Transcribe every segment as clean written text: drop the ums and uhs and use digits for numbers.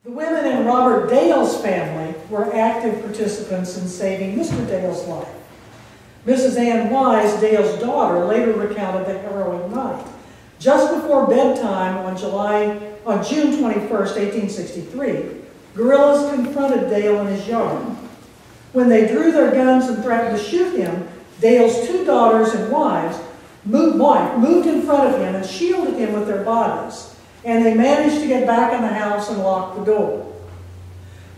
The women in Robert Dale's family were active participants in saving Mr. Dale's life. Mrs. Ann Wise, Dale's daughter, later recounted the harrowing night. Just before bedtime on June 21st, 1863, guerrillas confronted Dale in his yard. When they drew their guns and threatened to shoot him, Dale's two daughters and wives moved in front of him and shielded him with their bodies, and they managed to get back in the house and lock the door.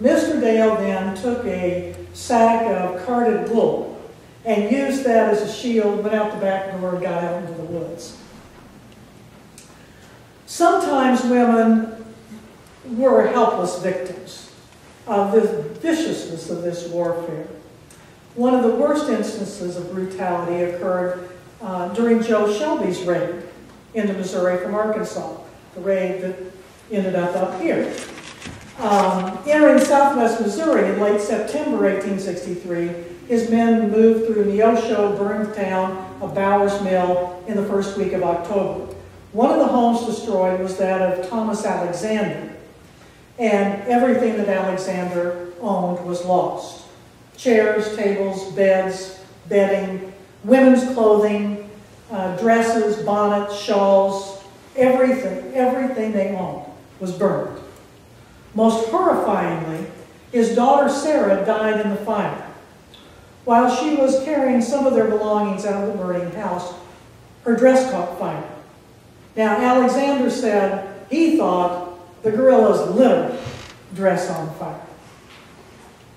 Mr. Dale then took a sack of carded wool and used that as a shield, went out the back door, and got out into the woods. Sometimes women were helpless victims of the viciousness of this warfare. One of the worst instances of brutality occurred during Joe Shelby's raid into Missouri from Arkansas, the raid that ended up here. Entering southwest Missouri in late September 1863, his men moved through Neosho, burned the town of Bower's Mill in the first week of October. One of the homes destroyed was that of Thomas Alexander, and everything that Alexander owned was lost. Chairs, tables, beds, bedding, women's clothing, dresses, bonnets, shawls, everything they owned was burned. Most horrifyingly, his daughter Sarah died in the fire. While she was carrying some of their belongings out of the burning house, her dress caught fire. Now, Alexander said he thought the guerrillas lit her dress on fire.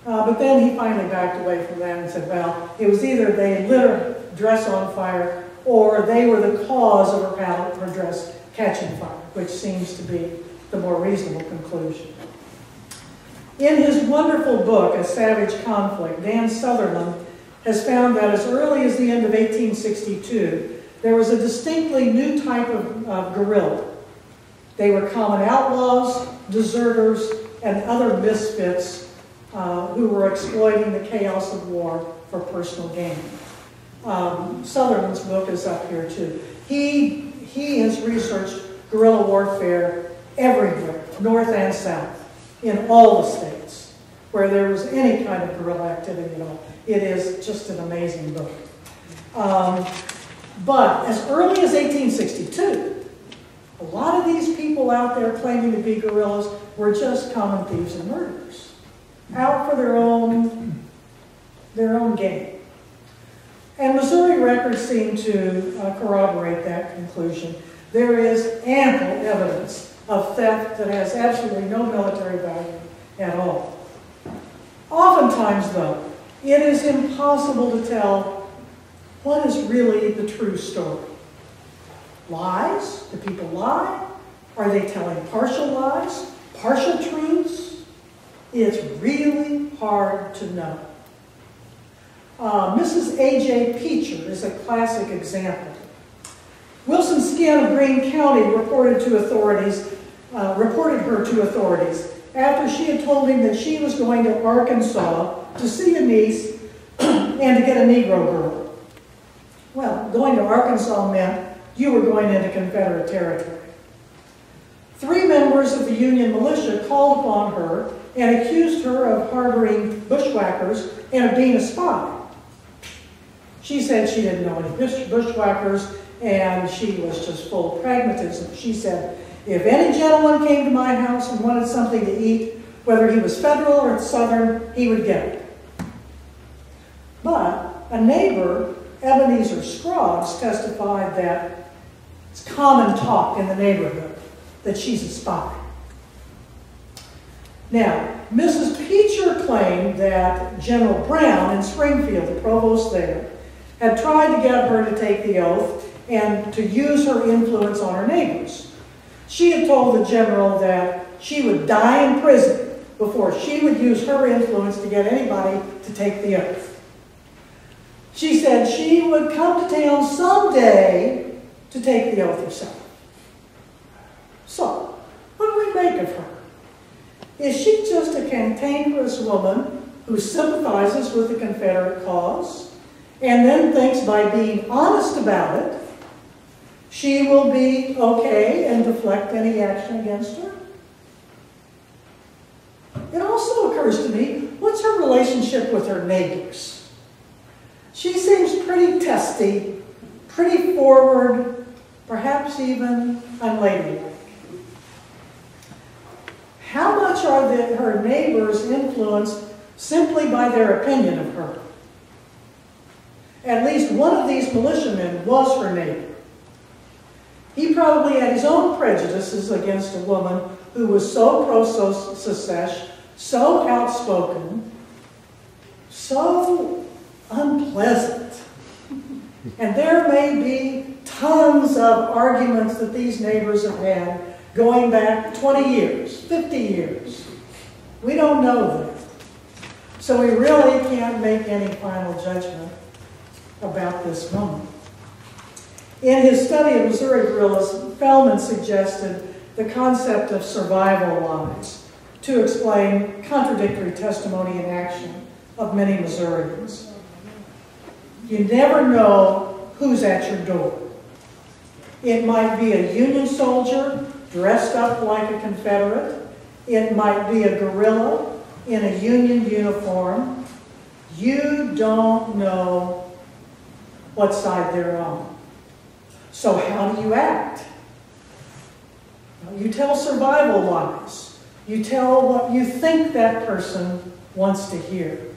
But then he finally backed away from that and said, well, it was either they lit her dress on fire or they were the cause of her dress catching fire, which seems to be the more reasonable conclusion. In his wonderful book, A Savage Conflict, Dan Sutherland has found that as early as the end of 1862, there was a distinctly new type of guerrilla. They were common outlaws, deserters, and other misfits who were exploiting the chaos of war for personal gain. Sutherland's book is up here too. He has researched guerrilla warfare everywhere, north and south, in all the states where there was any kind of guerrilla activity at all. It is just an amazing book. But as early as 1862, a lot of these people out there claiming to be guerrillas were just common thieves and murderers, out for their own gain. And Missouri records seem to corroborate that conclusion. There is ample evidence of theft that has absolutely no military value at all. Oftentimes, though, it is impossible to tell what is really the true story. Lies? Do people lie? Are they telling partial lies? Partial truths? It's really hard to know. Mrs. A.J. Peacher is a classic example. Wilson Skinn of Greene County reported her to authorities after she had told him that she was going to Arkansas to see a niece and to get a Negro girl. Well, going to Arkansas meant you were going into Confederate territory. 3 members of the Union militia called upon her and accused her of harboring bushwhackers and of being a spy. She said she didn't know any bushwhackers, and she was just full of pragmatism. She said, if any gentleman came to my house and wanted something to eat, whether he was Federal or Southern, he would get it. But a neighbor, Ebenezer Scroggs, testified that it's common talk in the neighborhood that she's a spy. Now, Mrs. Peacher claimed that General Brown in Springfield, the provost there, had tried to get her to take the oath and to use her influence on her neighbors. She had told the general that she would die in prison before she would use her influence to get anybody to take the oath. She said she would come to town someday to take the oath herself. So, what do we make of her? Is she just a cantankerous woman who sympathizes with the Confederate cause and then thinks by being honest about it, she will be okay and deflect any action against her? it also occurs to me, what's her relationship with her neighbors? She seems pretty testy, pretty forward, perhaps even unladylike. How much are her neighbors influenced simply by their opinion of her? At least one of these militiamen was her neighbor. He probably had his own prejudices against a woman who was so pro-Secesh, so outspoken, so unpleasant. And there may be tons of arguments that these neighbors have had going back 20 years, 50 years. We don't know that. So we really can't make any final judgment about this woman. In his study of Missouri guerrillas, Feldman suggested the concept of survival lies to explain contradictory testimony and action of many Missourians. You never know who's at your door. It might be a Union soldier dressed up like a Confederate. It might be a guerrilla in a Union uniform. You don't know what side they're on. So how do you act? You tell survival lies. You tell what you think that person wants to hear.